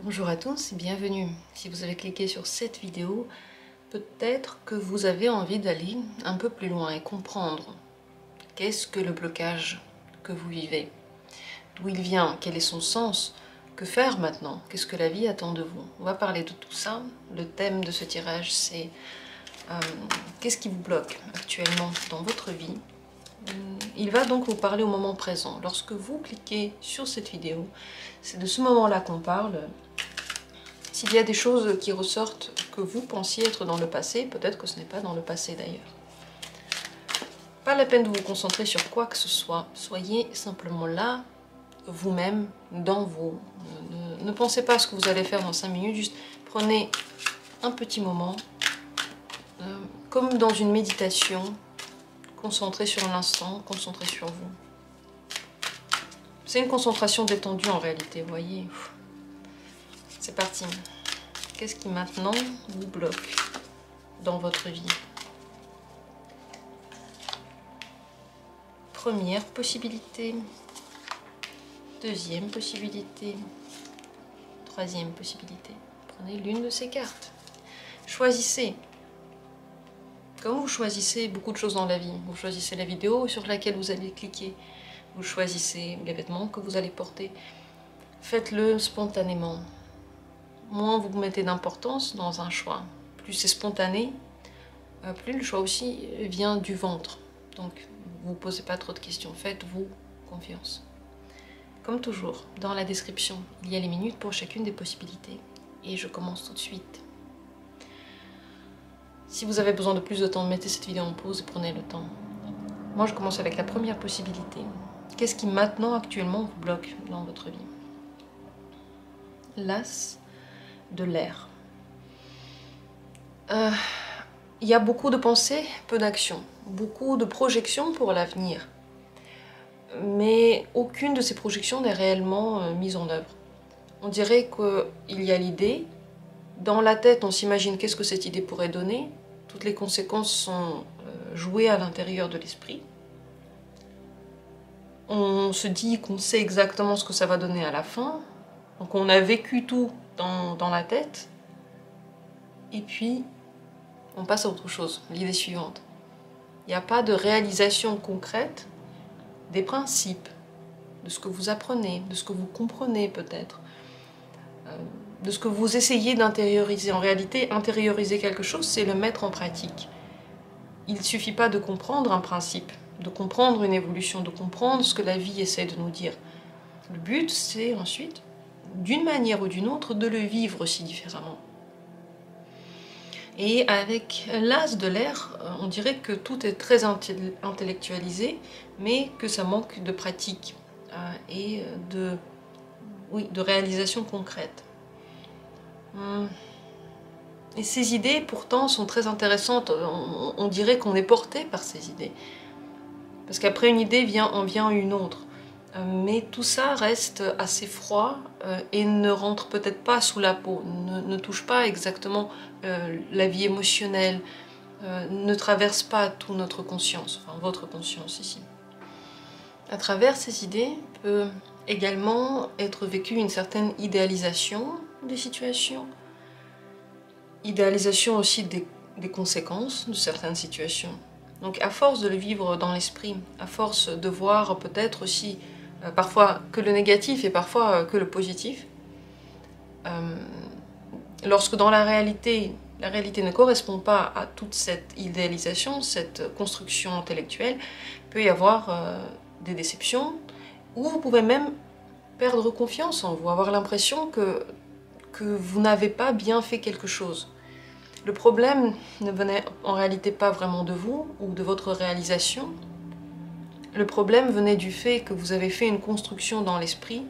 Bonjour à tous et bienvenue. Si vous avez cliqué sur cette vidéo, peut-être que vous avez envie d'aller un peu plus loin et comprendre qu'est-ce que le blocage que vous vivez, d'où il vient, quel est son sens, que faire maintenant, qu'est-ce que la vie attend de vous. On va parler de tout ça. Le thème de ce tirage, c'est qu'est-ce qui vous bloque actuellement dans votre vie. Il va donc vous parler au moment présent. Lorsque vous cliquez sur cette vidéo, c'est de ce moment-là qu'on parle. S'il y a des choses qui ressortent que vous pensiez être dans le passé, peut-être que ce n'est pas dans le passé d'ailleurs. Pas la peine de vous concentrer sur quoi que ce soit. Soyez simplement là, vous-même, dans vous. Ne pensez pas à ce que vous allez faire dans 5 minutes, juste prenez un petit moment, comme dans une méditation, concentré sur l'instant, concentré sur vous. C'est une concentration détendue en réalité, vous voyez. C'est parti. Qu'est-ce qui maintenant vous bloque dans votre vie? Première possibilité, deuxième possibilité, troisième possibilité. Prenez l'une de ces cartes. Choisissez. Comme vous choisissez beaucoup de choses dans la vie, vous choisissez la vidéo sur laquelle vous allez cliquer, vous choisissez les vêtements que vous allez porter, faites-le spontanément. Moins vous mettez d'importance dans un choix, plus c'est spontané, plus le choix aussi vient du ventre. Donc, vous ne posez pas trop de questions, faites-vous confiance. Comme toujours, dans la description, il y a les minutes pour chacune des possibilités. Et je commence tout de suite. Si vous avez besoin de plus de temps, mettez cette vidéo en pause et prenez le temps. Moi, je commence avec la première possibilité. Qu'est-ce qui maintenant, actuellement, vous bloque dans votre vie? L'as de l'air. Il y a beaucoup de pensées, peu d'actions. Beaucoup de projections pour l'avenir. Mais aucune de ces projections n'est réellement mise en œuvre. On dirait qu'il y a l'idée. Dans la tête, on s'imagine qu'est-ce que cette idée pourrait donner. Toutes les conséquences sont jouées à l'intérieur de l'esprit. On se dit qu'on sait exactement ce que ça va donner à la fin. Donc on a vécu tout dans la tête. Et puis, on passe à autre chose, l'idée suivante. Il n'y a pas de réalisation concrète des principes, de ce que vous apprenez, de ce que vous comprenez peut-être, de ce que vous essayez d'intérioriser. En réalité, intérioriser quelque chose, c'est le mettre en pratique. Il ne suffit pas de comprendre un principe, de comprendre une évolution, de comprendre ce que la vie essaie de nous dire. Le but, c'est ensuite, d'une manière ou d'une autre, de le vivre aussi différemment. Et avec l'as de l'air, on dirait que tout est très intellectualisé, mais que ça manque de pratique et de réalisation concrète. Et ces idées, pourtant, sont très intéressantes. On dirait qu'on est porté par ces idées. Parce qu'après une idée, en vient une autre. Mais tout ça reste assez froid et ne rentre peut-être pas sous la peau, ne touche pas exactement la vie émotionnelle, ne traverse pas toute notre conscience, enfin votre conscience ici. À travers ces idées peut également être vécue une certaine idéalisation des situations, idéalisation aussi des conséquences de certaines situations. Donc à force de le vivre dans l'esprit, à force de voir peut-être aussi parfois que le négatif et parfois que le positif, lorsque dans la réalité ne correspond pas à toute cette idéalisation, cette construction intellectuelle, il peut y avoir des déceptions, ou vous pouvez même perdre confiance en vous, avoir l'impression que vous n'avez pas bien fait quelque chose. Le problème ne venait en réalité pas vraiment de vous ou de votre réalisation. Le problème venait du fait que vous avez fait une construction dans l'esprit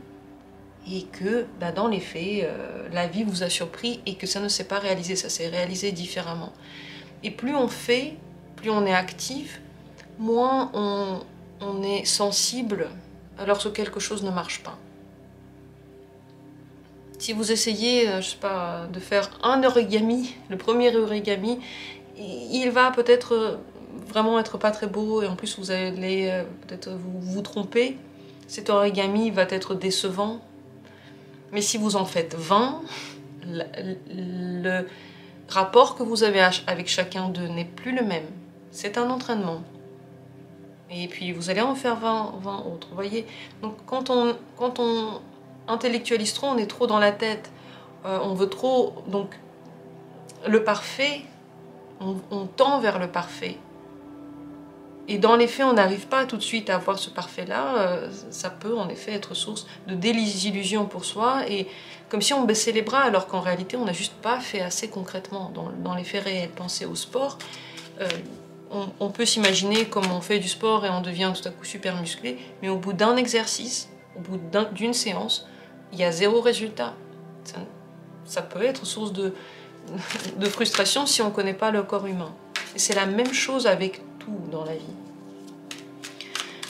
et que dans les faits, la vie vous a surpris et que ça ne s'est pas réalisé, ça s'est réalisé différemment. Et plus on fait, plus on est actif, moins on est sensible lorsque quelque chose ne marche pas. Si vous essayez, je sais pas, de faire un origami, le premier origami, il va peut-être vraiment être pas très beau et en plus vous allez peut-être vous tromper. Cet origami va être décevant. Mais si vous en faites 20, le rapport que vous avez avec chacun d'eux n'est plus le même. C'est un entraînement. Et puis vous allez en faire 20 autres, vous voyez. Donc quand on intellectualise trop, on est trop dans la tête. On veut trop... Donc le parfait, on tend vers le parfait. Et dans les faits, on n'arrive pas tout de suite à avoir ce parfait-là. Ça peut en effet être source de désillusion pour soi, et comme si on baissait les bras, alors qu'en réalité, on n'a juste pas fait assez concrètement dans les faits réels. Pensez au sport. On peut s'imaginer comme on fait du sport et on devient tout à coup super musclé, mais au bout d'un exercice, au bout d'une séance, il y a 0 résultat. Ça peut être source de frustration si on ne connaît pas le corps humain. Et c'est la même chose avec tout dans la vie.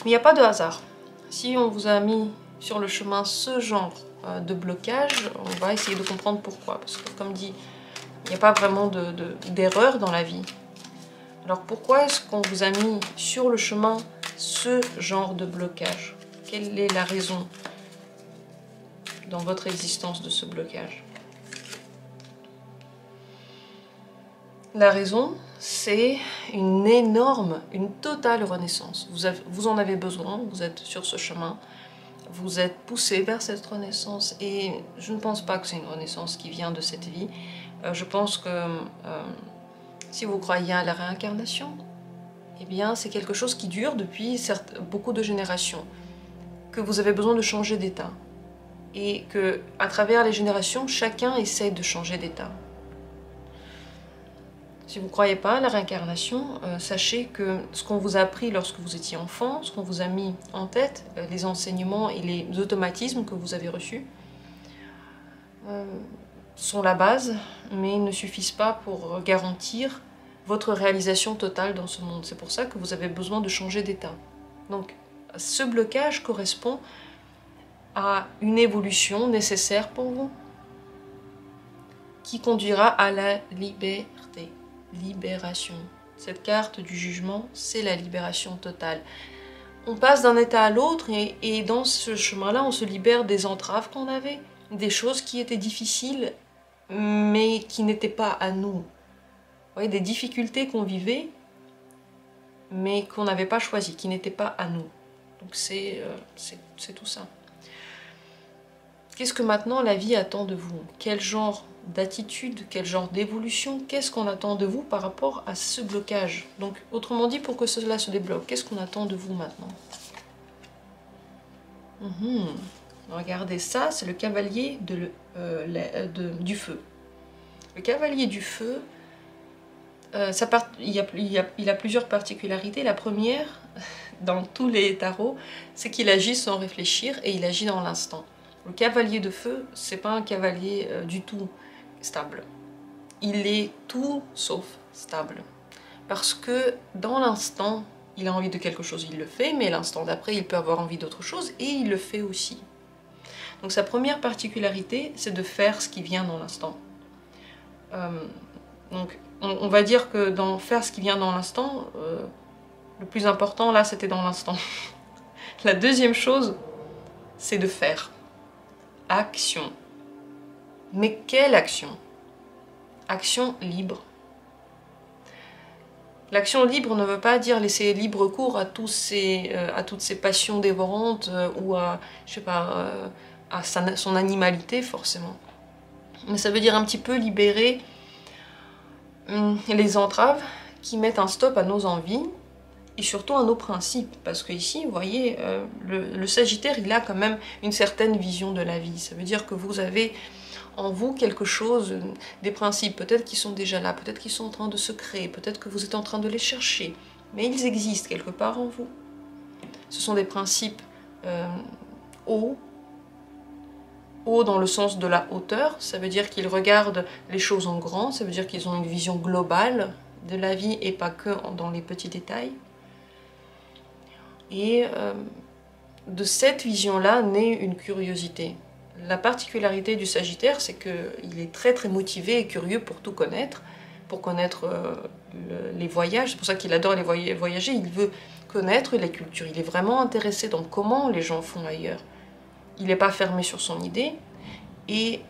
Mais il n'y a pas de hasard. Si on vous a mis sur le chemin ce genre de blocage, on va essayer de comprendre pourquoi. Parce que comme dit, il n'y a pas vraiment d'erreur dans la vie. Alors pourquoi est-ce qu'on vous a mis sur le chemin ce genre de blocage? Quelle est la raison dans votre existence de ce blocage? La raison, c'est une énorme, une totale renaissance. Vous en avez besoin, vous êtes sur ce chemin, vous êtes poussé vers cette renaissance, et je ne pense pas que c'est une renaissance qui vient de cette vie. Je pense que si vous croyez à la réincarnation, eh bien c'est quelque chose qui dure depuis beaucoup de générations, que vous avez besoin de changer d'état, et que à travers les générations, chacun essaie de changer d'état. Si vous ne croyez pas à la réincarnation, sachez que ce qu'on vous a appris lorsque vous étiez enfant, ce qu'on vous a mis en tête, les enseignements et les automatismes que vous avez reçus, sont la base, mais ne suffisent pas pour garantir votre réalisation totale dans ce monde. C'est pour ça que vous avez besoin de changer d'état. Donc, ce blocage correspond à une évolution nécessaire pour vous, qui conduira à la liberté. Libération. Cette carte du jugement, c'est la libération totale. On passe d'un état à l'autre, et dans ce chemin-là, on se libère des entraves qu'on avait, des choses qui étaient difficiles, mais qui n'étaient pas à nous. Vous voyez, des difficultés qu'on vivait, mais qu'on n'avait pas choisi, qui n'étaient pas à nous. Donc c'est tout ça. Qu'est-ce que maintenant la vie attend de vous? Quel genre d'attitude, quel genre d'évolution, qu'est-ce qu'on attend de vous par rapport à ce blocage? Donc, autrement dit, pour que cela se débloque, qu'est-ce qu'on attend de vous maintenant? Regardez ça, c'est le cavalier du feu. Le cavalier du feu, il a plusieurs particularités. La première, dans tous les tarots, c'est qu'il agit sans réfléchir et il agit dans l'instant. Le cavalier de feu, c'est pas un cavalier du tout stable. Il est tout sauf stable. Parce que dans l'instant, il a envie de quelque chose, il le fait, mais l'instant d'après, il peut avoir envie d'autre chose et il le fait aussi. Donc sa première particularité, c'est de faire ce qui vient dans l'instant. Donc on va dire que dans faire ce qui vient dans l'instant, le plus important là, c'était dans l'instant. La deuxième chose, c'est de faire. Action. Mais quelle action? Action libre. L'action libre ne veut pas dire laisser libre cours à toutes ces passions dévorantes ou à, je sais pas, à son animalité forcément. Mais ça veut dire un petit peu libérer les entraves qui mettent un stop à nos envies et surtout à nos principes. Parce que ici, vous voyez, le Sagittaire, il a quand même une certaine vision de la vie. Ça veut dire que vous avez en vous quelque chose, des principes, peut-être qui sont déjà là, peut-être qu'ils sont en train de se créer, peut-être que vous êtes en train de les chercher, mais ils existent quelque part en vous. Ce sont des principes hauts dans le sens de la hauteur, ça veut dire qu'ils regardent les choses en grand, ça veut dire qu'ils ont une vision globale de la vie et pas que dans les petits détails. Et de cette vision-là naît une curiosité. La particularité du Sagittaire, c'est qu'il est très très motivé et curieux pour tout connaître, pour connaître les voyages. C'est pour ça qu'il adore les voyager, il veut connaître les cultures. Il est vraiment intéressé dans comment les gens font ailleurs. Il n'est pas fermé sur son idée, Et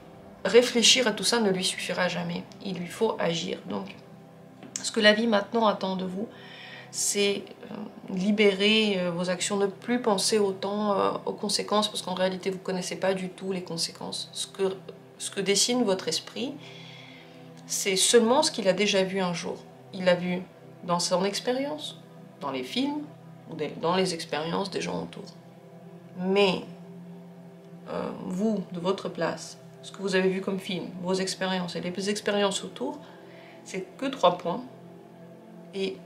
réfléchir à tout ça ne lui suffira jamais. Il lui faut agir. Donc, ce que la vie maintenant attend de vous, c'est libérer vos actions, ne plus penser autant aux conséquences, parce qu'en réalité, vous ne connaissez pas du tout les conséquences. Ce que dessine votre esprit, c'est seulement ce qu'il a déjà vu un jour. Il l'a vu dans son expérience, dans les films, ou dans les expériences des gens autour. Mais vous, de votre place, ce que vous avez vu comme film, vos expériences et les expériences autour, c'est que 3 points. Et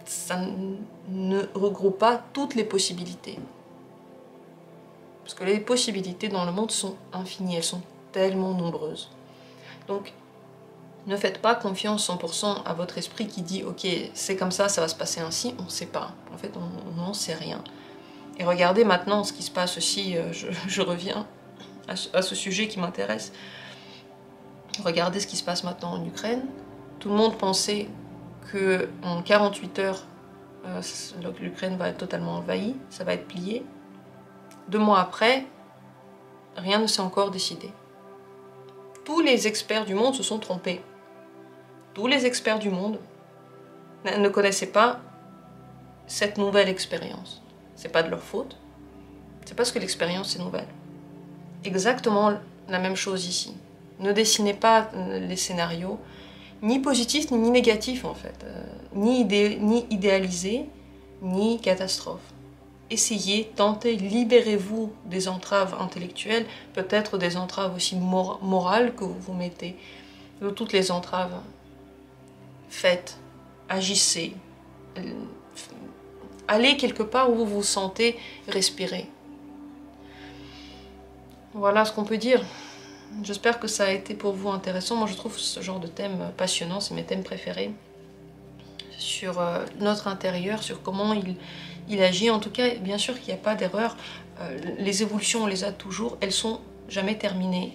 ça ne regroupe pas toutes les possibilités. Parce que les possibilités dans le monde sont infinies, elles sont tellement nombreuses. Donc, ne faites pas confiance 100% à votre esprit qui dit « Ok, c'est comme ça va se passer ainsi », on ne sait pas. En fait, on n'en sait rien. Et regardez maintenant ce qui se passe aussi, je reviens à ce sujet qui m'intéresse. Regardez ce qui se passe maintenant en Ukraine. Tout le monde pensait qu'en 48 heures, l'Ukraine va être totalement envahie, ça va être plié. 2 mois après, rien ne s'est encore décidé. Tous les experts du monde se sont trompés. Tous les experts du monde ne connaissaient pas cette nouvelle expérience. C'est pas de leur faute, c'est parce que l'expérience est nouvelle. Exactement la même chose ici. Ne dessinez pas les scénarios, ni positifs ni négatifs en fait, ni idéalisés, ni catastrophes. Essayez, tentez, libérez-vous des entraves intellectuelles, peut-être des entraves aussi morales que vous vous mettez, de toutes les entraves. Faites, agissez, allez quelque part où vous vous sentez respirer. Voilà ce qu'on peut dire. J'espère que ça a été pour vous intéressant. Moi je trouve ce genre de thème passionnant, c'est mes thèmes préférés. Sur notre intérieur, sur comment il agit. En tout cas, bien sûr qu'il n'y a pas d'erreur. Les évolutions, on les a toujours, elles sont jamais terminées.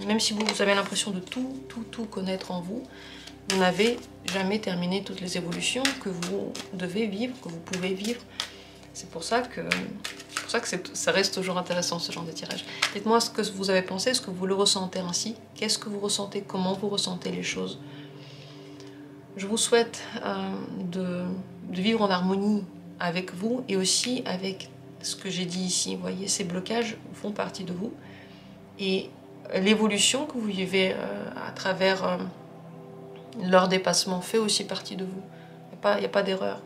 Même si vous avez l'impression de tout connaître en vous, vous n'avez jamais terminé toutes les évolutions que vous devez vivre, que vous pouvez vivre. C'est pour ça que ça reste toujours intéressant ce genre de tirage. Dites-moi ce que vous avez pensé, est-ce que vous le ressentez ainsi? Qu'est-ce que vous ressentez? Comment vous ressentez les choses? Je vous souhaite de vivre en harmonie avec vous et aussi avec ce que j'ai dit ici. Vous voyez, ces blocages font partie de vous. Et l'évolution que vous vivez à travers leur dépassement fait aussi partie de vous. Il n'y a pas d'erreur.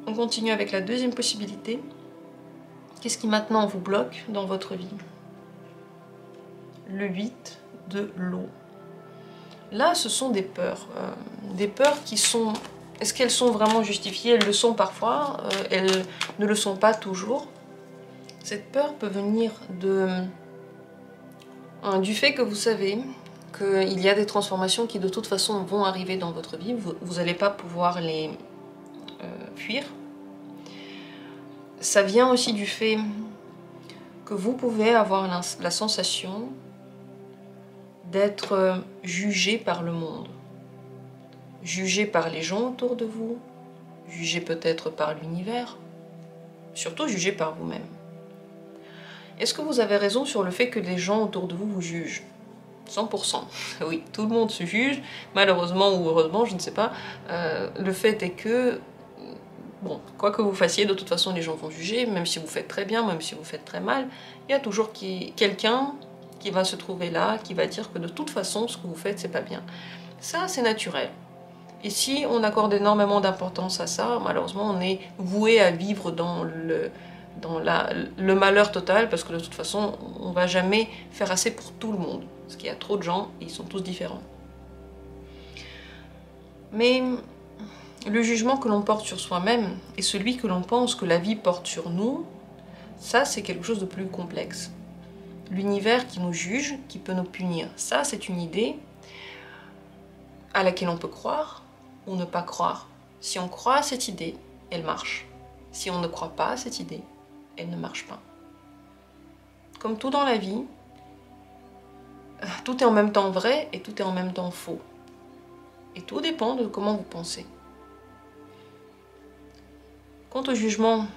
On continue avec la deuxième possibilité. Qu'est-ce qui maintenant vous bloque dans votre vie? Le 8 de l'eau. Là, ce sont des peurs qui sont... Est-ce qu'elles sont vraiment justifiées? Elles le sont parfois, elles ne le sont pas toujours. Cette peur peut venir du fait que vous savez qu'il y a des transformations qui de toute façon vont arriver dans votre vie. Vous n'allez pas pouvoir les fuir. Ça vient aussi du fait que vous pouvez avoir la sensation d'être jugé par le monde. Jugé par les gens autour de vous, jugé peut-être par l'univers, surtout jugé par vous-même. Est-ce que vous avez raison sur le fait que les gens autour de vous vous jugent? 100%. Oui, tout le monde se juge, malheureusement ou heureusement, je ne sais pas. Le fait est que, bon, quoi que vous fassiez, de toute façon les gens vont juger, même si vous faites très bien, même si vous faites très mal, il y a toujours quelqu'un qui va se trouver là, qui va dire que de toute façon ce que vous faites c'est pas bien. Ça c'est naturel. Et si on accorde énormément d'importance à ça, malheureusement on est voué à vivre dans le malheur total, parce que de toute façon on va jamais faire assez pour tout le monde, parce qu'il y a trop de gens et ils sont tous différents. Mais le jugement que l'on porte sur soi-même et celui que l'on pense que la vie porte sur nous, ça c'est quelque chose de plus complexe. L'univers qui nous juge, qui peut nous punir, ça c'est une idée à laquelle on peut croire ou ne pas croire. Si on croit à cette idée, elle marche. Si on ne croit pas à cette idée, elle ne marche pas. Comme tout dans la vie, tout est en même temps vrai et tout est en même temps faux. Et tout dépend de comment vous pensez. Quant au jugement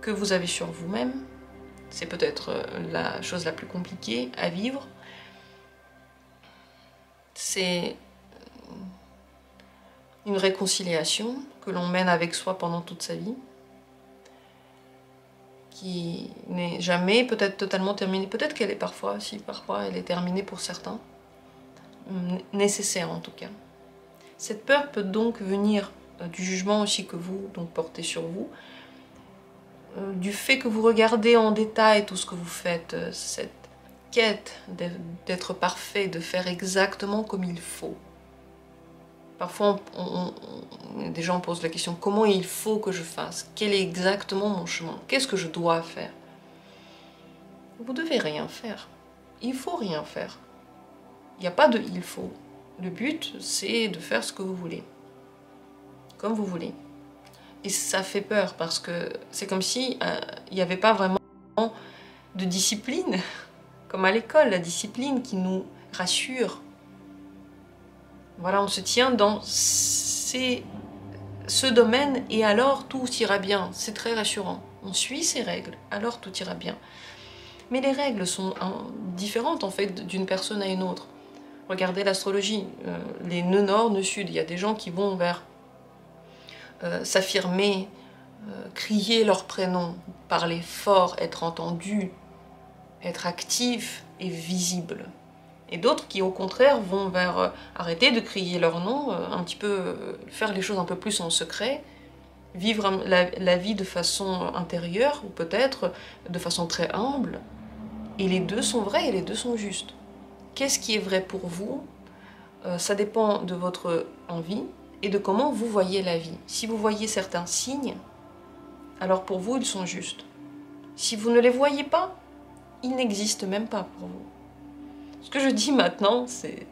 que vous avez sur vous-même, c'est peut-être la chose la plus compliquée à vivre. C'est une réconciliation que l'on mène avec soi pendant toute sa vie, qui n'est jamais peut-être totalement terminée. Peut-être qu'elle est parfois, si parfois elle est terminée pour certains, nécessaire en tout cas. Cette peur peut donc venir du jugement aussi que vous donc portez sur vous, du fait que vous regardez en détail tout ce que vous faites, cette quête d'être parfait, de faire exactement comme il faut. Parfois, des gens posent la question, comment il faut que je fasse? Quel est exactement mon chemin? Qu'est-ce que je dois faire? Vous ne devez rien faire. Il ne faut rien faire. Il n'y a pas de il faut. Le but, c'est de faire ce que vous voulez. Comme vous voulez. Et ça fait peur parce que c'est comme si il n'y avait pas vraiment de discipline. Comme à l'école, la discipline qui nous rassure. Voilà, on se tient dans ce domaine et alors tout ira bien. C'est très rassurant. On suit ces règles, alors tout ira bien. Mais les règles sont différentes en fait d'une personne à une autre. Regardez l'astrologie, les nœuds nord, nœuds sud. Il y a des gens qui vont vers s'affirmer, crier leur prénom, parler fort, être entendu, être actif et visible. Et d'autres qui, au contraire, vont vers arrêter de crier leur nom, un petit peu faire les choses un peu plus en secret, vivre la vie de façon intérieure, ou peut-être de façon très humble. Et les deux sont vrais et les deux sont justes. Qu'est-ce qui est vrai pour vous? Ça dépend de votre envie et de comment vous voyez la vie. Si vous voyez certains signes, alors pour vous, ils sont justes. Si vous ne les voyez pas, ils n'existent même pas pour vous. Ce que je dis maintenant, c'est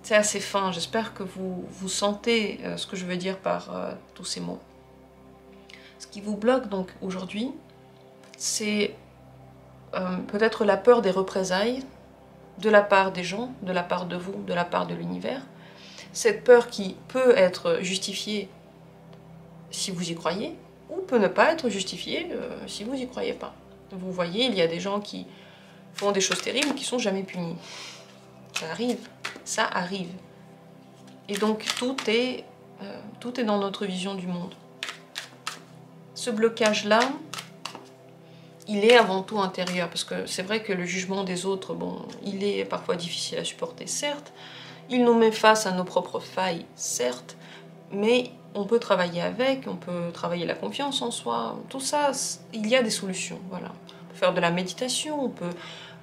assez fin. J'espère que vous sentez ce que je veux dire par tous ces mots. Ce qui vous bloque donc aujourd'hui, c'est peut-être la peur des représailles de la part des gens, de la part de vous, de la part de l'univers. Cette peur qui peut être justifiée si vous y croyez, ou peut ne pas être justifiée si vous n'y croyez pas. Vous voyez, il y a des gens qui font des choses terribles qui sont jamais punis. Ça arrive, ça arrive. Et donc tout est dans notre vision du monde. Ce blocage-là, il est avant tout intérieur, parce que c'est vrai que le jugement des autres, bon, il est parfois difficile à supporter, certes. Il nous met face à nos propres failles, certes, mais on peut travailler avec, on peut travailler la confiance en soi, tout ça, il y a des solutions, voilà. On peut faire de la méditation, on peut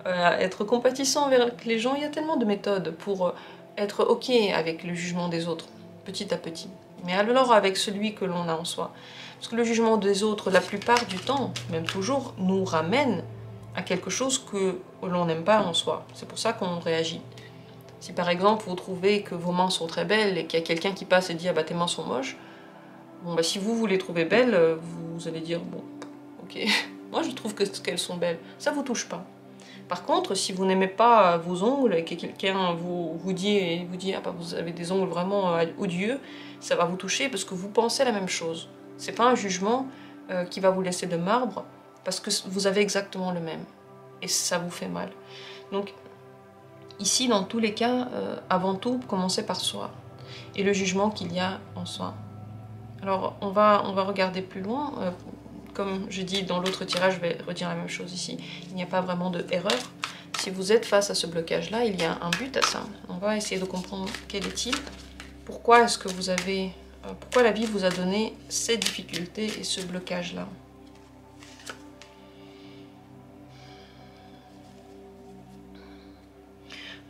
être compatissant avec les gens, il y a tellement de méthodes pour être ok avec le jugement des autres, petit à petit. Mais alors avec celui que l'on a en soi. Parce que le jugement des autres, la plupart du temps, même toujours, nous ramène à quelque chose que l'on n'aime pas en soi. C'est pour ça qu'on réagit. Si par exemple vous trouvez que vos mains sont très belles et qu'il y a quelqu'un qui passe et dit « Ah bah tes mains sont moches », bon bah si vous les trouvez belles, vous allez dire « Bon, ok, moi je trouve qu'elles sont belles ». Ça vous touche pas. Par contre, si vous n'aimez pas vos ongles et que quelqu'un vous dit « Ah bah vous avez des ongles vraiment odieux », ça va vous toucher parce que vous pensez la même chose. C'est pas un jugement qui va vous laisser de marbre parce que vous avez exactement le même. Et ça vous fait mal. Donc, ici, dans tous les cas, avant tout, commencez par soi. Et le jugement qu'il y a en soi. Alors, on va regarder plus loin. Comme je dis dans l'autre tirage, je vais redire la même chose ici. Il n'y a pas vraiment de erreur. Si vous êtes face à ce blocage-là, il y a un but à ça. On va essayer de comprendre quel est-il. Pourquoi est-ce que vous avez... Pourquoi la vie vous a donné ces difficultés et ce blocage-là?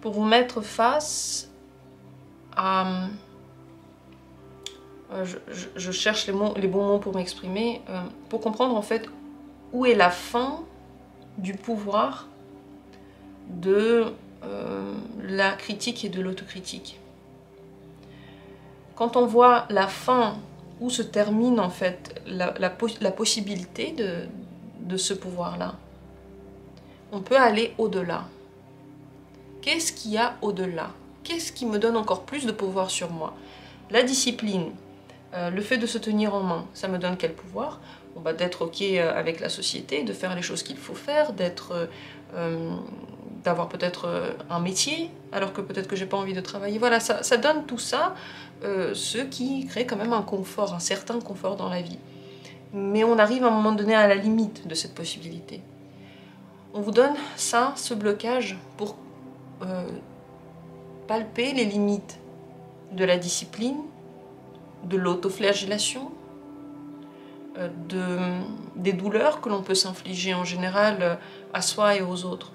Pour vous mettre face à... je cherche les bons mots pour m'exprimer, pour comprendre en fait où est la fin du pouvoir de la critique et de l'autocritique. Quand on voit la fin, où se termine en fait la possibilité de ce pouvoir-là, on peut aller au-delà. Qu'est-ce qu'il y a au-delà? Qu'est-ce qui me donne encore plus de pouvoir sur moi? La discipline, Le fait de se tenir en main, ça me donne quel pouvoir? Bon, bah, d'être ok avec la société, de faire les choses qu'il faut faire, d'avoir peut-être un métier, alors que peut-être que j'ai pas envie de travailler. Voilà, ça donne tout ça, ce qui crée quand même un confort, un certain confort dans la vie. Mais on arrive à un moment donné à la limite de cette possibilité. On vous donne ça, ce blocage, pour palper les limites de la discipline, de l'autoflagellation, des douleurs que l'on peut s'infliger en général à soi et aux autres.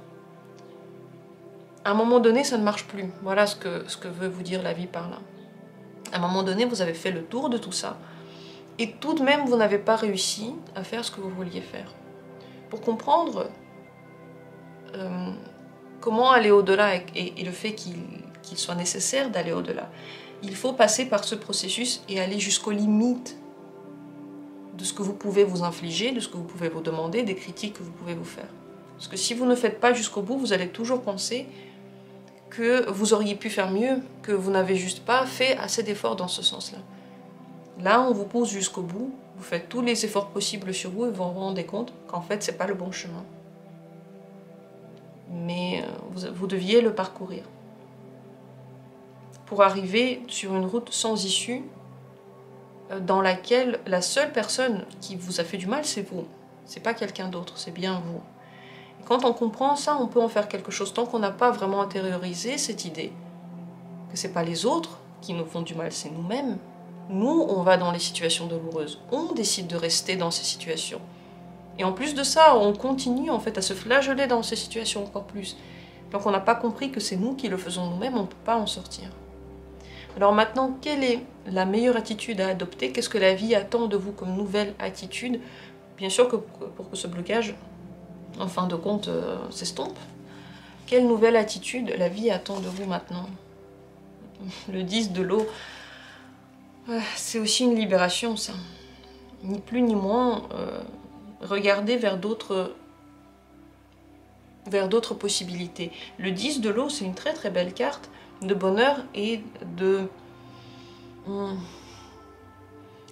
À un moment donné, ça ne marche plus. Voilà ce que veut vous dire la vie par là. À un moment donné, vous avez fait le tour de tout ça, et tout de même, vous n'avez pas réussi à faire ce que vous vouliez faire. Pour comprendre comment aller au-delà et le fait qu'il soit nécessaire d'aller au-delà, il faut passer par ce processus et aller jusqu'aux limites de ce que vous pouvez vous infliger, de ce que vous pouvez vous demander, des critiques que vous pouvez vous faire. Parce que si vous ne faites pas jusqu'au bout, vous allez toujours penser que vous auriez pu faire mieux, que vous n'avez juste pas fait assez d'efforts dans ce sens-là. Là, on vous pousse jusqu'au bout, vous faites tous les efforts possibles sur vous et vous vous rendez compte qu'en fait, c'est pas le bon chemin. Mais vous deviez le parcourir. Pour arriver sur une route sans issue, dans laquelle la seule personne qui vous a fait du mal, c'est vous. C'est pas quelqu'un d'autre, c'est bien vous. Et quand on comprend ça, on peut en faire quelque chose. Tant qu'on n'a pas vraiment intériorisé cette idée que c'est pas les autres qui nous font du mal, c'est nous-mêmes. Nous, on va dans les situations douloureuses. On décide de rester dans ces situations. Et en plus de ça, on continue en fait à se flageller dans ces situations encore plus. Donc on n'a pas compris que c'est nous qui le faisons nous-mêmes, on ne peut pas en sortir. Alors maintenant, quelle est la meilleure attitude à adopter? Qu'est-ce que la vie attend de vous comme nouvelle attitude? Bien sûr que pour que ce blocage, en fin de compte, s'estompe. Quelle nouvelle attitude la vie attend de vous maintenant? Le 10 de l'eau, c'est aussi une libération, ça. Ni plus ni moins, regardez vers d'autres possibilités. Le 10 de l'eau, c'est une très très belle carte de bonheur et de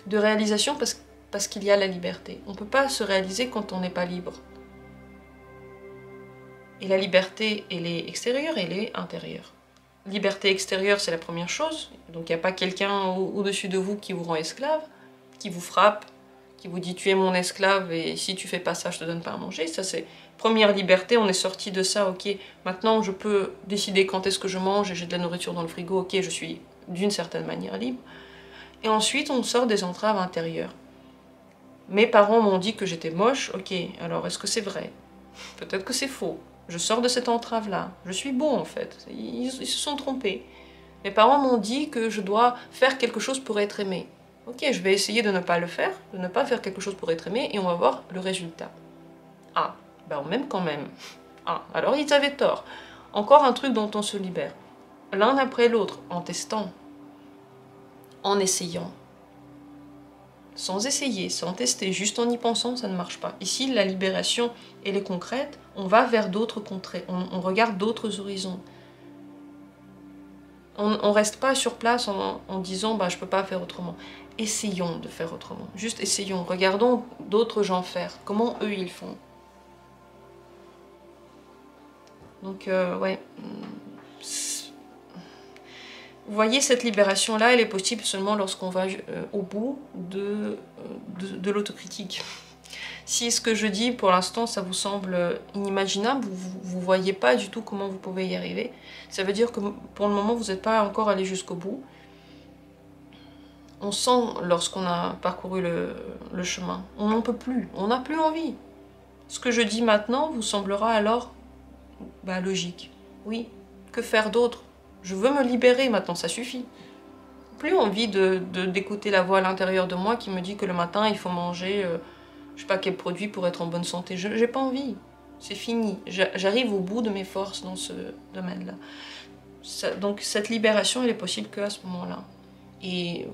réalisation parce qu'il y a la liberté. On ne peut pas se réaliser quand on n'est pas libre. Et la liberté, elle est extérieure, elle est intérieure. Liberté extérieure, c'est la première chose. Donc il n'y a pas quelqu'un au-dessus de vous qui vous rend esclave, qui vous frappe, qui vous dit tu es mon esclave et si tu fais pas ça, je te donne pas à manger. Ça c'est première liberté, on est sorti de ça, ok. Maintenant je peux décider quand est-ce que je mange et j'ai de la nourriture dans le frigo, ok, je suis d'une certaine manière libre. Et ensuite on sort des entraves intérieures. Mes parents m'ont dit que j'étais moche, ok, alors est-ce que c'est vrai? Peut-être que c'est faux. Je sors de cette entrave-là. Je suis beau en fait. Ils se sont trompés. Mes parents m'ont dit que je dois faire quelque chose pour être aimé. Ok, je vais essayer de ne pas le faire, de ne pas faire quelque chose pour être aimé, et on va voir le résultat. Ah, ben on m'aime quand même. Ah, alors ils avaient tort. Encore un truc dont on se libère. L'un après l'autre, en testant, en essayant. Sans essayer, sans tester, juste en y pensant, ça ne marche pas. Ici, la libération, elle est concrète, on va vers d'autres contrées, on regarde d'autres horizons. On ne reste pas sur place en disant bah, « je ne peux pas faire autrement ». Essayons de faire autrement, juste essayons, regardons d'autres gens faire, comment eux ils font. Donc ouais, vous voyez cette libération-là, elle est possible seulement lorsqu'on va au bout de l'autocritique. Si ce que je dis pour l'instant ça vous semble inimaginable, vous ne voyez pas du tout comment vous pouvez y arriver, ça veut dire que pour le moment vous n'êtes pas encore allé jusqu'au bout. On sent lorsqu'on a parcouru le chemin, on n'en peut plus, on n'a plus envie. Ce que je dis maintenant vous semblera alors bah, logique. Oui, que faire d'autre? Je veux me libérer maintenant, ça suffit. Plus envie d'écouter la voix à l'intérieur de moi qui me dit que le matin il faut manger je sais pas quel produit pour être en bonne santé. J'ai pas envie, c'est fini. J'arrive au bout de mes forces dans ce domaine-là. Donc cette libération elle est possible qu'à ce moment-là. Et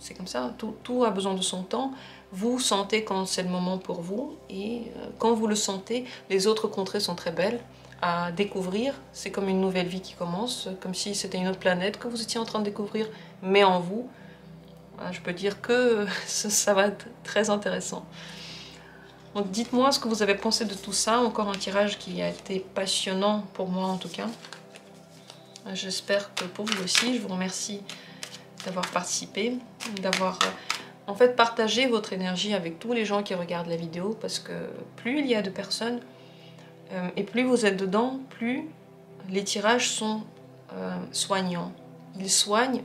c'est comme ça, tout a besoin de son temps. Vous sentez quand c'est le moment pour vous et quand vous le sentez, les autres contrées sont très belles à découvrir. C'est comme une nouvelle vie qui commence, comme si c'était une autre planète que vous étiez en train de découvrir, mais en vous. Voilà, je peux dire que ça va être très intéressant. Donc dites-moi ce que vous avez pensé de tout ça. Encore un tirage qui a été passionnant pour moi en tout cas. J'espère que pour vous aussi. Je vous remercie d'avoir participé, d'avoir en fait partagé votre énergie avec tous les gens qui regardent la vidéo, parce que plus il y a de personnes et plus vous êtes dedans, plus les tirages sont soignants. Ils soignent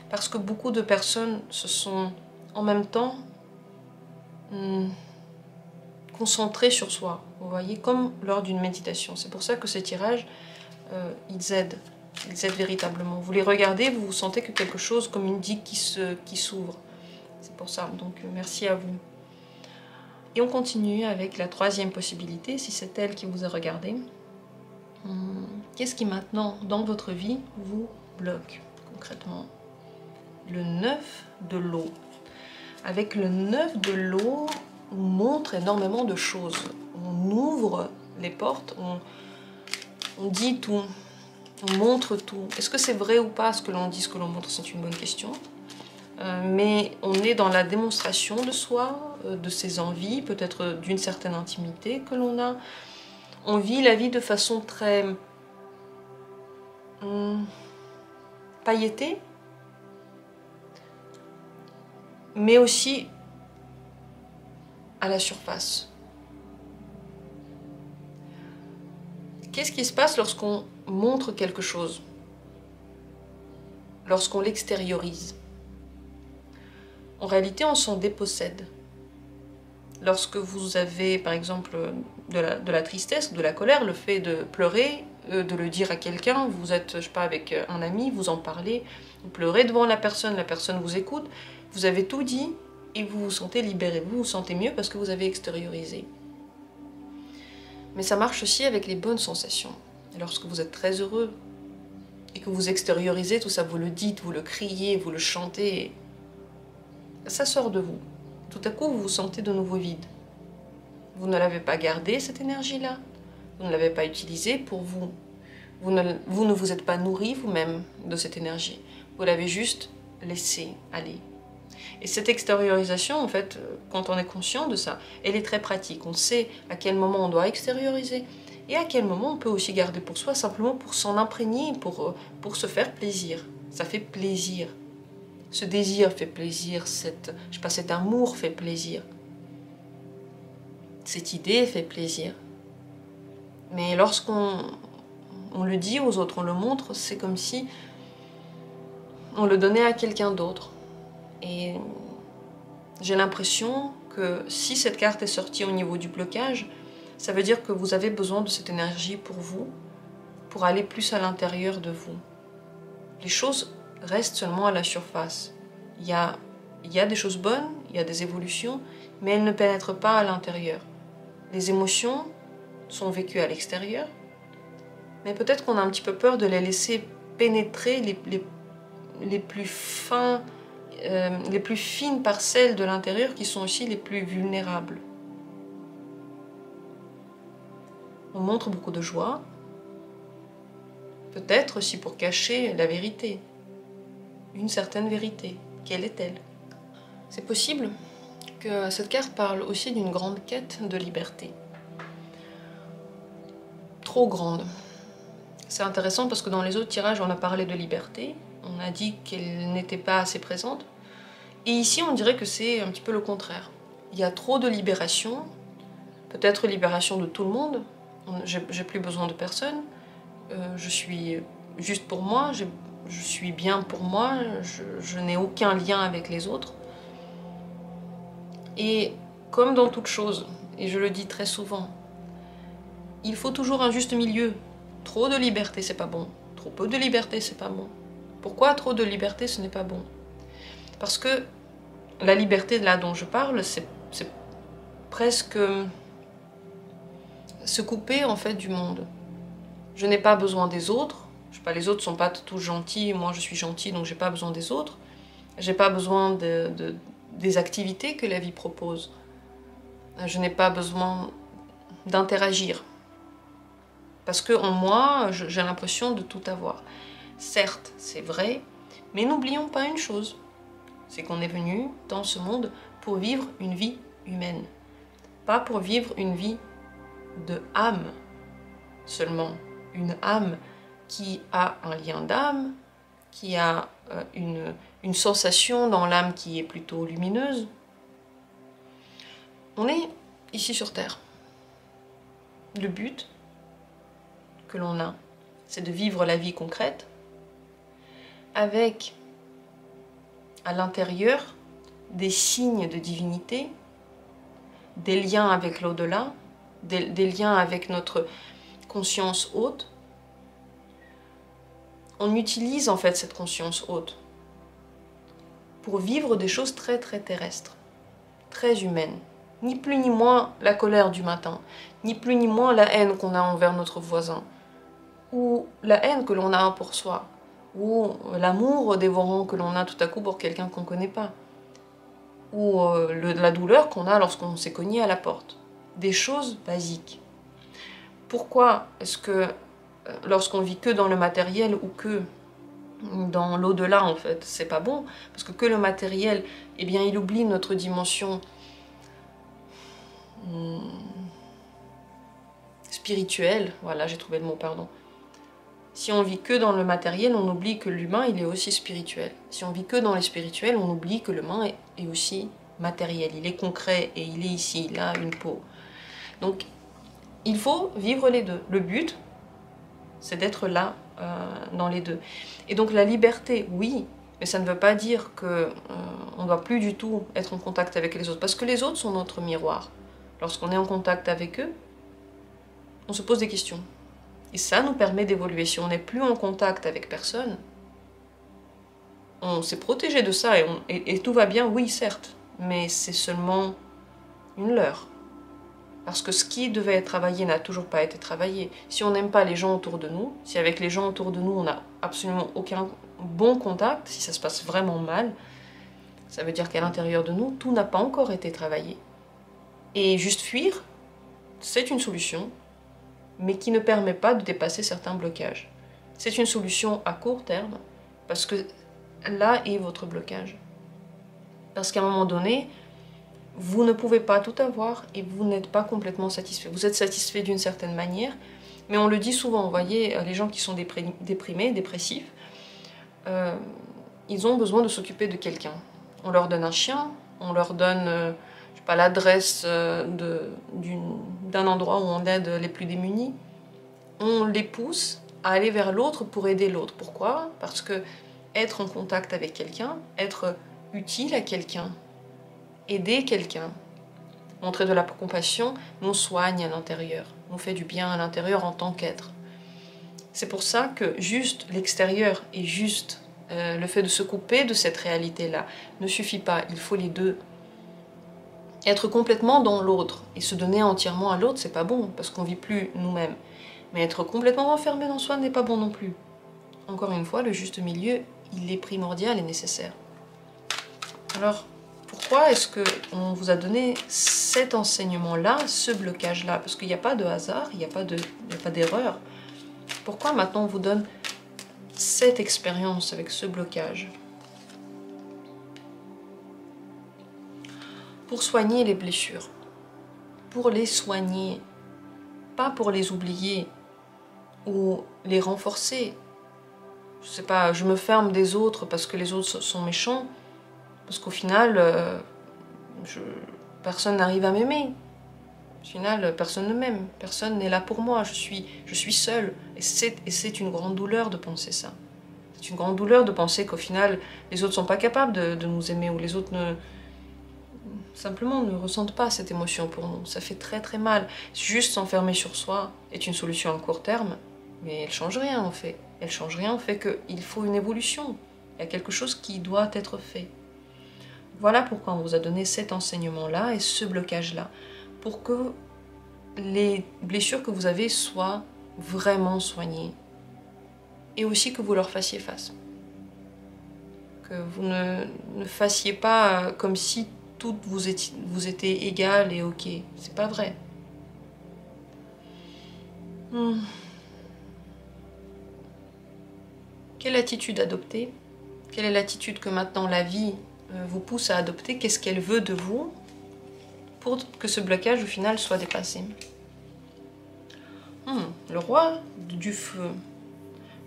parce que beaucoup de personnes se sont en même temps concentrées sur soi, vous voyez, comme lors d'une méditation. C'est pour ça que ces tirages, ils aident véritablement. Vous les regardez, vous sentez que quelque chose comme une digue qui s'ouvre. C'est pour ça, donc merci à vous. Et on continue avec la troisième possibilité, si c'est elle qui vous a regardé. Qu'est-ce qui maintenant, dans votre vie, vous bloque concrètement? Le 9 de l'eau. Avec le 9 de l'eau, on montre énormément de choses. On ouvre les portes, on dit tout, on montre tout. Est-ce que c'est vrai ou pas ce que l'on dit, ce que l'on montre? C'est une bonne question. Mais on est dans la démonstration de soi, de ses envies, peut-être d'une certaine intimité que l'on a. On vit la vie de façon très pailletée, mais aussi à la surface. Qu'est-ce qui se passe lorsqu'on montre quelque chose? Lorsqu'on l'extériorise? En réalité, on s'en dépossède. Lorsque vous avez, par exemple, de la tristesse, de la colère, le fait de pleurer, de le dire à quelqu'un, vous êtes, je sais pas, avec un ami, vous en parlez, vous pleurez devant la personne vous écoute, vous avez tout dit et vous vous sentez libéré, vous vous sentez mieux parce que vous avez extériorisé. Mais ça marche aussi avec les bonnes sensations. Lorsque vous êtes très heureux et que vous extériorisez tout ça, vous le dites, vous le criez, vous le chantez, ça sort de vous. Tout à coup, vous vous sentez de nouveau vide. Vous ne l'avez pas gardé, cette énergie-là. Vous ne l'avez pas utilisée pour vous. Vous ne vous êtes pas nourri vous-même de cette énergie. Vous l'avez juste laissé aller. Et cette extériorisation, en fait, quand on est conscient de ça, elle est très pratique. On sait à quel moment on doit extérioriser et à quel moment on peut aussi garder pour soi, simplement pour s'en imprégner, pour se faire plaisir. Ça fait plaisir. Ce désir fait plaisir, cet amour fait plaisir. Cette idée fait plaisir. Mais lorsqu'on le dit aux autres, on le montre, c'est comme si on le donnait à quelqu'un d'autre. Et j'ai l'impression que si cette carte est sortie au niveau du blocage, ça veut dire que vous avez besoin de cette énergie pour vous, pour aller plus à l'intérieur de vous. Les choses restent seulement à la surface. Il y a des choses bonnes, il y a des évolutions, mais elles ne pénètrent pas à l'intérieur. Les émotions sont vécues à l'extérieur, mais peut-être qu'on a un petit peu peur de les laisser pénétrer les plus fins, les plus fines parcelles de l'intérieur qui sont aussi les plus vulnérables. On montre beaucoup de joie, peut-être aussi pour cacher la vérité, une certaine vérité. Quelle est-elle? C'est possible que cette carte parle aussi d'une grande quête de liberté. Trop grande. C'est intéressant parce que dans les autres tirages, on a parlé de liberté, on a dit qu'elle n'était pas assez présente. Et ici, on dirait que c'est un petit peu le contraire. Il y a trop de libération, peut-être libération de tout le monde, j'ai plus besoin de personne, je suis juste pour moi, je suis bien pour moi, je n'ai aucun lien avec les autres. Et comme dans toute chose, et je le dis très souvent, il faut toujours un juste milieu. Trop de liberté, c'est pas bon. Trop peu de liberté, c'est pas bon. Pourquoi trop de liberté, ce n'est pas bon? Parce que la liberté là dont je parle, c'est presque se couper en fait du monde. Je n'ai pas besoin des autres. Je sais pas, les autres sont pas tous gentils, moi je suis gentille donc j'ai pas besoin des autres. J'ai pas besoin des activités que la vie propose. Je n'ai pas besoin d'interagir. Parce que en moi, j'ai l'impression de tout avoir. Certes, c'est vrai, mais n'oublions pas une chose. C'est qu'on est venu dans ce monde pour vivre une vie humaine. Pas pour vivre une vie de âme seulement. Une âme qui a un lien d'âme, qui a une sensation dans l'âme qui est plutôt lumineuse. On est ici sur Terre. Le but que l'on a, c'est de vivre la vie concrète avec à l'intérieur des signes de divinité, des liens avec l'au-delà, des liens avec notre conscience haute. On utilise en fait cette conscience haute pour vivre des choses très très terrestres, très humaines. Ni plus ni moins la colère du matin, ni plus ni moins la haine qu'on a envers notre voisin, ou la haine que l'on a pour soi, ou l'amour dévorant que l'on a tout à coup pour quelqu'un qu'on ne connaît pas, ou la douleur qu'on a lorsqu'on s'est cogné à la porte. Des choses basiques. Pourquoi est-ce que lorsqu'on vit que dans le matériel ou que dans l'au-delà, en fait, c'est pas bon? Parce que le matériel, eh bien, il oublie notre dimension spirituelle. Voilà, j'ai trouvé le mot, pardon. Si on vit que dans le matériel, on oublie que l'humain, il est aussi spirituel. Si on vit que dans les spirituels, on oublie que l'humain est aussi matériel. Il est concret et il est ici, il a une peau. Donc, il faut vivre les deux. Le but, c'est d'être là dans les deux. Et donc la liberté, oui, mais ça ne veut pas dire qu'on ne doit plus du tout être en contact avec les autres. Parce que les autres sont notre miroir. Lorsqu'on est en contact avec eux, on se pose des questions. Et ça nous permet d'évoluer. Si on n'est plus en contact avec personne, on s'est protégé de ça et tout va bien, oui, certes. Mais c'est seulement une leurre. Parce que ce qui devait être travaillé n'a toujours pas été travaillé. Si on n'aime pas les gens autour de nous, si avec les gens autour de nous on n'a absolument aucun bon contact, si ça se passe vraiment mal, ça veut dire qu'à l'intérieur de nous, tout n'a pas encore été travaillé. Et juste fuir, c'est une solution, mais qui ne permet pas de dépasser certains blocages. C'est une solution à court terme, parce que là est votre blocage. Parce qu'à un moment donné, vous ne pouvez pas tout avoir et vous n'êtes pas complètement satisfait. Vous êtes satisfait d'une certaine manière, mais on le dit souvent, vous voyez, les gens qui sont déprimés, dépressifs, ils ont besoin de s'occuper de quelqu'un. On leur donne un chien, on leur donne je sais pas, l'adresse d'un endroit où on aide les plus démunis. On les pousse à aller vers l'autre pour aider l'autre. Pourquoi? Parce que être en contact avec quelqu'un, être utile à quelqu'un, aider quelqu'un, montrer de la compassion, nous soigne à l'intérieur, nous fait du bien à l'intérieur en tant qu'être. C'est pour ça que juste l'extérieur et juste le fait de se couper de cette réalité-là ne suffit pas, il faut les deux. Être complètement dans l'autre et se donner entièrement à l'autre, c'est pas bon, parce qu'on vit plus nous-mêmes. Mais être complètement renfermé dans soi n'est pas bon non plus. Encore une fois, le juste milieu, il est primordial et nécessaire. Alors, pourquoi est-ce qu'on vous a donné cet enseignement-là, ce blocage-là? Parce qu'il n'y a pas de hasard, il n'y a pas d'erreur. Pourquoi maintenant on vous donne cette expérience avec ce blocage? Pour soigner les blessures. Pour les soigner. Pas pour les oublier ou les renforcer. Je sais pas, je me ferme des autres parce que les autres sont méchants. Parce qu'au final, personne n'arrive à m'aimer. Au final, personne ne m'aime. Personne n'est là pour moi. Je suis seule. Et c'est une grande douleur de penser ça. C'est une grande douleur de penser qu'au final, les autres ne sont pas capables de nous aimer ou les autres simplement ne ressentent pas cette émotion pour nous. Ça fait très très mal. Juste s'enfermer sur soi est une solution à court terme, mais elle change rien en fait. Elle change rien en fait qu'il faut une évolution. Il y a quelque chose qui doit être fait. Voilà pourquoi on vous a donné cet enseignement-là et ce blocage-là, pour que les blessures que vous avez soient vraiment soignées et aussi que vous leur fassiez face. Que vous ne fassiez pas comme si tout vous était égal et ok. C'est pas vrai. Quelle attitude adopter? Quelle est l'attitude que maintenant la vie vous pousse à adopter, qu'est-ce qu'elle veut de vous pour que ce blocage au final soit dépassé. Le roi du feu.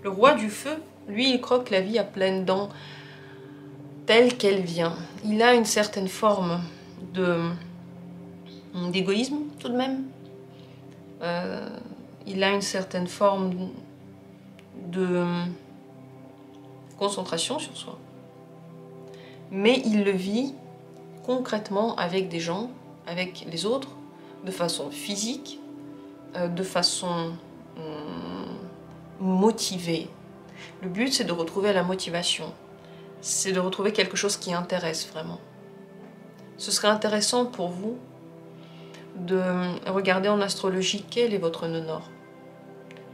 Le roi du feu, lui, il croque la vie à pleines dents, telle qu'elle vient. Il a une certaine forme d'égoïsme, tout de même. Il a une certaine forme de concentration sur soi. Mais il le vit concrètement avec des gens, avec les autres, de façon physique, de façon motivée. Le but, c'est de retrouver la motivation. C'est de retrouver quelque chose qui intéresse vraiment. Ce serait intéressant pour vous de regarder en astrologie quel est votre nœud nord.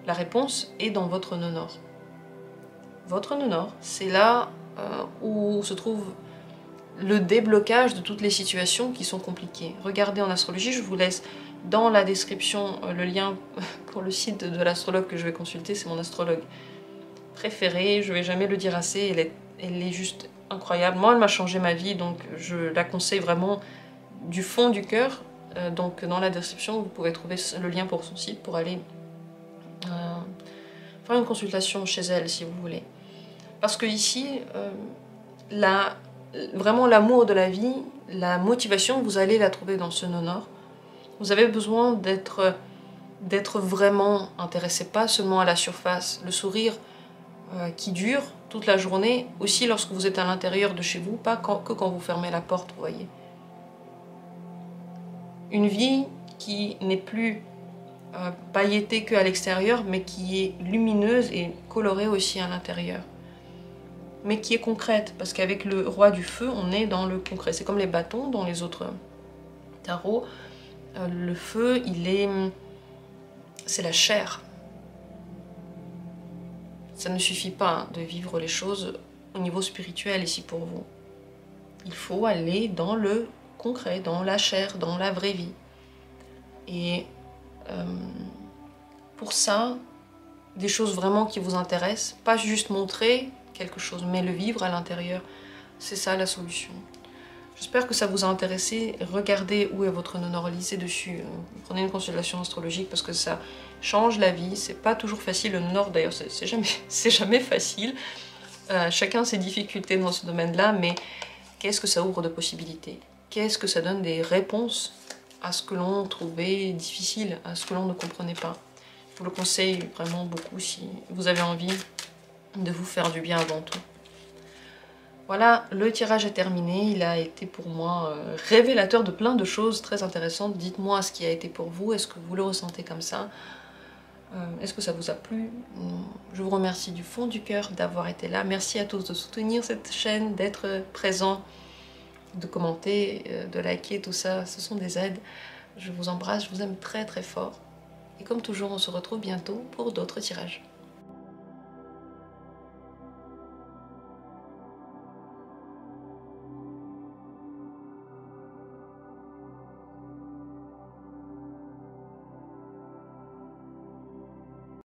La réponse est dans votre nœud nord. Votre nœud nord, c'est là où se trouve le déblocage de toutes les situations qui sont compliquées. Regardez en astrologie, je vous laisse dans la description le lien pour le site de l'astrologue que je vais consulter, c'est mon astrologue préféré, je ne vais jamais le dire assez, elle est juste incroyable. Moi, elle m'a changé ma vie, donc je la conseille vraiment du fond du cœur. Donc dans la description, vous pouvez trouver le lien pour son site pour aller faire une consultation chez elle si vous voulez. Parce que ici, vraiment l'amour de la vie, la motivation, vous allez la trouver dans ce nœud nord. Vous avez besoin d'être vraiment intéressé, pas seulement à la surface. Le sourire qui dure toute la journée, aussi lorsque vous êtes à l'intérieur de chez vous, pas que quand vous fermez la porte, vous voyez. Une vie qui n'est plus pailletée qu'à l'extérieur, mais qui est lumineuse et colorée aussi à l'intérieur. Mais qui est concrète, parce qu'avec le roi du feu, on est dans le concret. C'est comme les bâtons dans les autres tarots. Le feu, c'est la chair. Ça ne suffit pas de vivre les choses au niveau spirituel ici pour vous. Il faut aller dans le concret, dans la chair, dans la vraie vie. Et pour ça, des choses vraiment qui vous intéressent, pas juste montrer quelque chose, mais le vivre à l'intérieur, c'est ça la solution. J'espère que ça vous a intéressé. Regardez où est votre nœud nord, lisez dessus. Prenez une consultation astrologique parce que ça change la vie. C'est pas toujours facile. Le nord, d'ailleurs, c'est jamais facile. Chacun a ses difficultés dans ce domaine-là, mais qu'est-ce que ça ouvre de possibilités? Qu'est-ce que ça donne des réponses à ce que l'on trouvait difficile, à ce que l'on ne comprenait pas? Je vous le conseille vraiment beaucoup si vous avez envie de vous faire du bien avant tout. Voilà, le tirage est terminé. Il a été pour moi révélateur de plein de choses très intéressantes. Dites-moi ce qui a été pour vous. Est-ce que vous le ressentez comme ça? Est-ce que ça vous a plu? Je vous remercie du fond du cœur d'avoir été là. Merci à tous de soutenir cette chaîne, d'être présents, de commenter, de liker, tout ça. Ce sont des aides. Je vous embrasse, je vous aime très très fort. Et comme toujours, on se retrouve bientôt pour d'autres tirages.